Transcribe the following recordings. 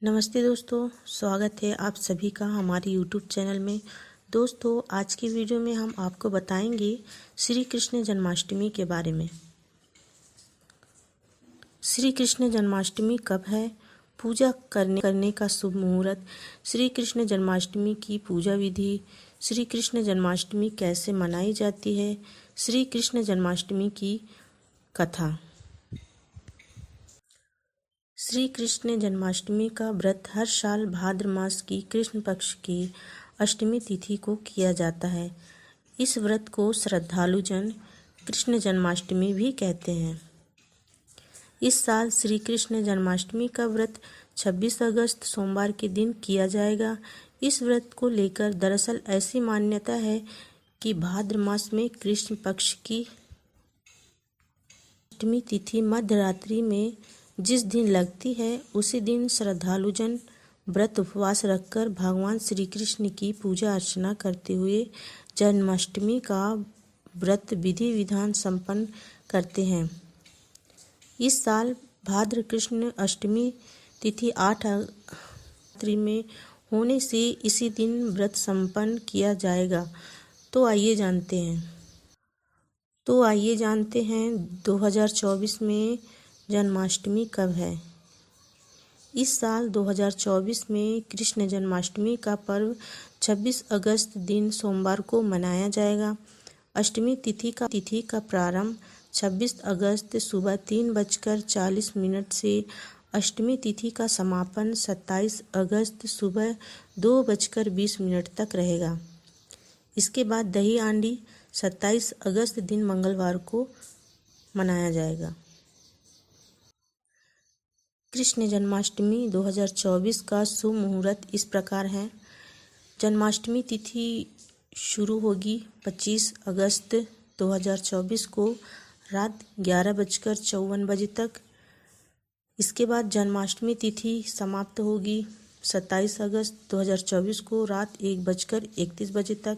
नमस्ते दोस्तों, स्वागत है आप सभी का हमारे YouTube चैनल में। दोस्तों, आज की वीडियो में हम आपको बताएंगे श्री कृष्ण जन्माष्टमी के बारे में। श्री कृष्ण जन्माष्टमी कब है? पूजा करने का शुभ मुहूर्त, श्री कृष्ण जन्माष्टमी की पूजा विधि, श्री कृष्ण जन्माष्टमी कैसे मनाई जाती है, श्री कृष्ण जन्माष्टमी की कथा। श्री कृष्ण जन्माष्टमी का व्रत हर साल भाद्र मास की कृष्ण पक्ष की अष्टमी तिथि को किया जाता है। इस व्रत को श्रद्धालु जन कृष्ण जन्माष्टमी भी कहते हैं। इस साल श्री कृष्ण जन्माष्टमी का व्रत 26 अगस्त सोमवार के दिन किया जाएगा। इस व्रत को लेकर दरअसल ऐसी मान्यता है कि भाद्र मास में कृष्ण पक्ष की अष्टमी तिथि मध्यरात्रि में जिस दिन लगती है उसी दिन श्रद्धालुजन व्रत उपवास रखकर भगवान श्री कृष्ण की पूजा अर्चना करते हुए जन्माष्टमी का व्रत विधि विधान संपन्न करते हैं। इस साल भाद्र कृष्ण अष्टमी तिथि 8 रात्रि में होने से इसी दिन व्रत संपन्न किया जाएगा। तो आइए जानते हैं 2024 में जन्माष्टमी कब है। इस साल 2024 में कृष्ण जन्माष्टमी का पर्व 26 अगस्त दिन सोमवार को मनाया जाएगा। अष्टमी तिथि का प्रारंभ 26 अगस्त सुबह 3:40 से अष्टमी तिथि का समापन 27 अगस्त सुबह 2:20 तक रहेगा। इसके बाद दही हांडी 27 अगस्त दिन मंगलवार को मनाया जाएगा। कृष्ण जन्माष्टमी 2024 का शुभ मुहूर्त इस प्रकार है। जन्माष्टमी तिथि शुरू होगी 25 अगस्त 2024 को रात 11:54 तक। इसके बाद जन्माष्टमी तिथि समाप्त होगी 27 अगस्त 2024 को रात 1:31 तक।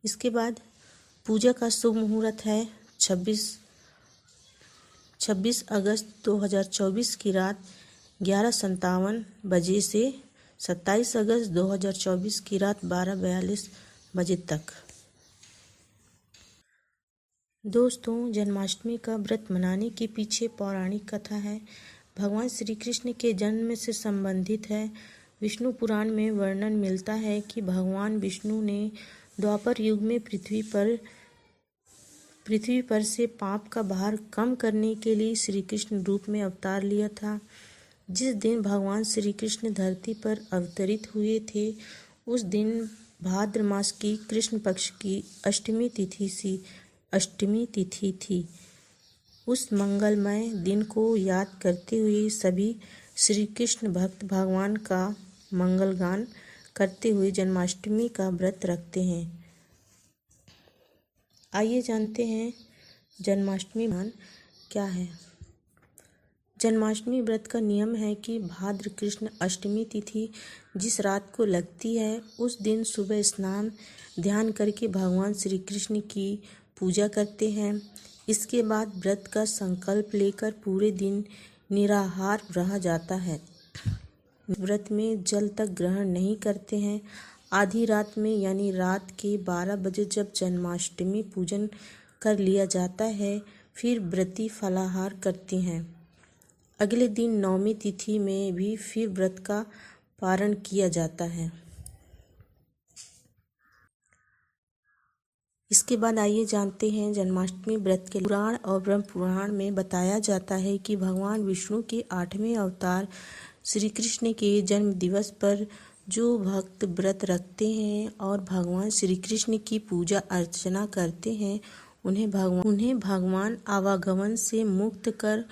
इसके बाद पूजा का शुभ मुहूर्त है 26 अगस्त 2024 की रात 11:57 से 27 अगस्त 2024 की रात 12:42 तक। दोस्तों, जन्माष्टमी का व्रत मनाने के पीछे पौराणिक कथा है। भगवान श्री कृष्ण के जन्म से संबंधित है। विष्णु पुराण में वर्णन मिलता है कि भगवान विष्णु ने द्वापर युग में पृथ्वी पर से पाप का भार कम करने के लिए श्री कृष्ण रूप में अवतार लिया था। जिस दिन भगवान श्री कृष्ण धरती पर अवतरित हुए थे उस दिन भाद्र मास की कृष्ण पक्ष की अष्टमी तिथि थी। उस मंगलमय दिन को याद करते हुए सभी श्री कृष्ण भक्त भगवान का मंगल गान करते हुए जन्माष्टमी का व्रत रखते हैं। आइए जानते हैं जन्माष्टमी मान क्या है। जन्माष्टमी व्रत का नियम है कि भाद्र कृष्ण अष्टमी तिथि जिस रात को लगती है उस दिन सुबह स्नान ध्यान करके भगवान श्री कृष्ण की पूजा करते हैं। इसके बाद व्रत का संकल्प लेकर पूरे दिन निराहार रहा जाता है। व्रत में जल तक ग्रहण नहीं करते हैं। आधी रात में यानी रात के 12 बजे जब जन्माष्टमी पूजन कर लिया जाता है फिर व्रती फलाहार करते हैं। अगले दिन नवमी तिथि में भी फिर व्रत का पारण किया जाता है। इसके बाद आइए जानते हैं जन्माष्टमी व्रत के पुराण और ब्रह्म पुराण में बताया जाता है कि भगवान विष्णु के 8वें अवतार श्री कृष्ण के जन्म दिवस पर जो भक्त व्रत रखते हैं और भगवान श्री कृष्ण की पूजा अर्चना करते हैं उन्हें भगवान आवागमन से मुक्त कर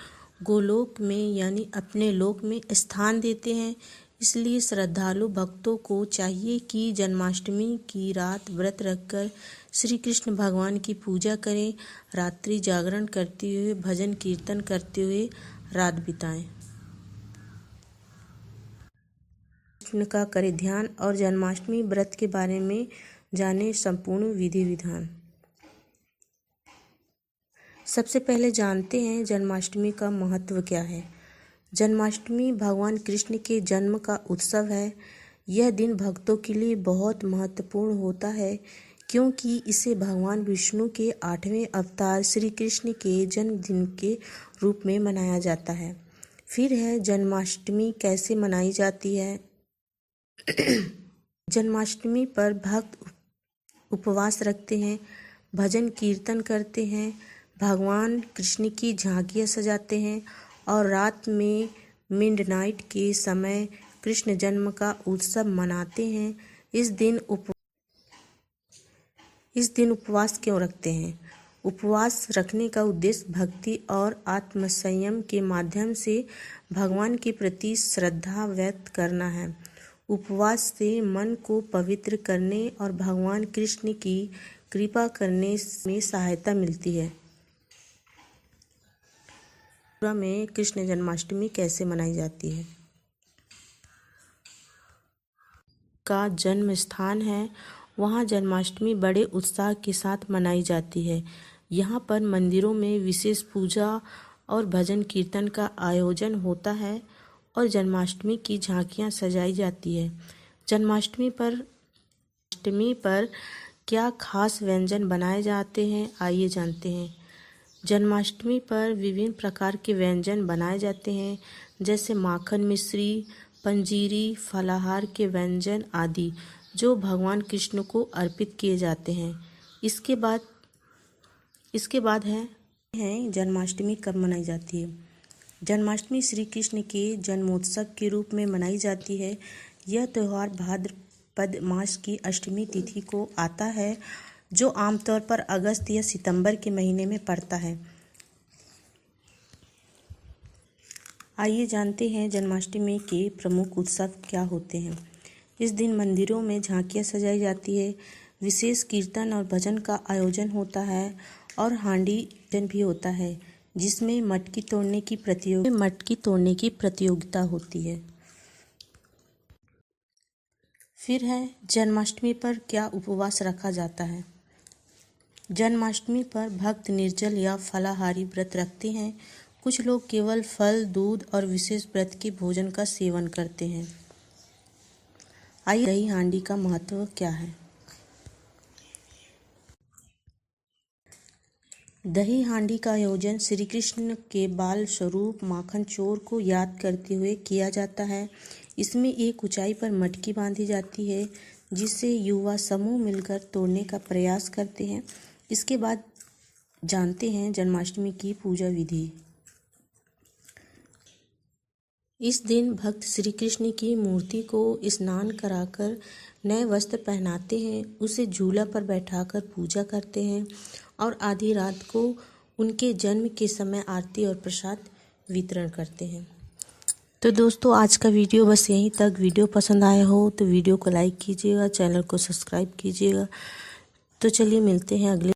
गोलोक में यानी अपने लोक में स्थान देते हैं। इसलिए श्रद्धालु भक्तों को चाहिए कि जन्माष्टमी की रात व्रत रखकर श्री कृष्ण भगवान की पूजा करें, रात्रि जागरण करते हुए भजन कीर्तन करते हुए रात बिताएं। कृष्ण का करें ध्यान और जन्माष्टमी व्रत के बारे में जाने संपूर्ण विधि विधान। सबसे पहले जानते हैं जन्माष्टमी का महत्व क्या है। जन्माष्टमी भगवान कृष्ण के जन्म का उत्सव है। यह दिन भक्तों के लिए बहुत महत्वपूर्ण होता है क्योंकि इसे भगवान विष्णु के 8वें अवतार श्री कृष्ण के जन्मदिन के रूप में मनाया जाता है। फिर है जन्माष्टमी कैसे मनाई जाती है। जन्माष्टमी पर भक्त उपवास रखते हैं, भजन कीर्तन करते हैं, भगवान कृष्ण की झांकियाँ सजाते हैं और रात में मिडनाइट के समय कृष्ण जन्म का उत्सव मनाते हैं। इस दिन उपवास क्यों रखते हैं? उपवास रखने का उद्देश्य भक्ति और आत्मसंयम के माध्यम से भगवान के प्रति श्रद्धा व्यक्त करना है। उपवास से मन को पवित्र करने और भगवान कृष्ण की कृपा करने में सहायता मिलती है। मथुरा में कृष्ण जन्माष्टमी कैसे मनाई जाती है? का जन्म स्थान है, वहाँ जन्माष्टमी बड़े उत्साह के साथ मनाई जाती है। यहाँ पर मंदिरों में विशेष पूजा और भजन कीर्तन का आयोजन होता है और जन्माष्टमी की झांकियाँ सजाई जाती है। जन्माष्टमी पर क्या खास व्यंजन बनाए जाते हैं, आइए जानते हैं। जन्माष्टमी पर विभिन्न प्रकार के व्यंजन बनाए जाते हैं, जैसे माखन मिश्री, पंजीरी, फलाहार के व्यंजन आदि, जो भगवान कृष्ण को अर्पित किए जाते हैं। इसके बाद है जन्माष्टमी कब मनाई जाती है। जन्माष्टमी श्री कृष्ण के जन्मोत्सव के रूप में मनाई जाती है। यह त्यौहार भाद्रपद मास की अष्टमी तिथि को आता है, जो आमतौर पर अगस्त या सितंबर के महीने में पड़ता है। आइए जानते हैं जन्माष्टमी के प्रमुख उत्सव क्या होते हैं। इस दिन मंदिरों में झांकियाँ सजाई जाती है, विशेष कीर्तन और भजन का आयोजन होता है और हांडी भजन भी होता है, जिसमें मटकी तोड़ने की प्रतियोगिता होती है। फिर है जन्माष्टमी पर क्या उपवास रखा जाता है। जन्माष्टमी पर भक्त निर्जल या फलाहारी व्रत रखते हैं। कुछ लोग केवल फल, दूध और विशेष व्रत के भोजन का सेवन करते हैं। आइए दही हांडी का महत्व क्या है। दही हांडी का आयोजन श्री कृष्ण के बाल स्वरूप माखन चोर को याद करते हुए किया जाता है। इसमें एक ऊंचाई पर मटकी बांधी जाती है, जिसे युवा समूह मिलकर तोड़ने का प्रयास करते हैं। इसके बाद जानते हैं जन्माष्टमी की पूजा विधि। इस दिन भक्त श्री कृष्ण की मूर्ति को स्नान कराकर नए वस्त्र पहनाते हैं, उसे झूला पर बैठाकर पूजा करते हैं और आधी रात को उनके जन्म के समय आरती और प्रसाद वितरण करते हैं। तो दोस्तों, आज का वीडियो बस यहीं तक। वीडियो पसंद आया हो तो वीडियो को लाइक कीजिएगा, चैनल को सब्सक्राइब कीजिएगा। तो चलिए मिलते हैं अगले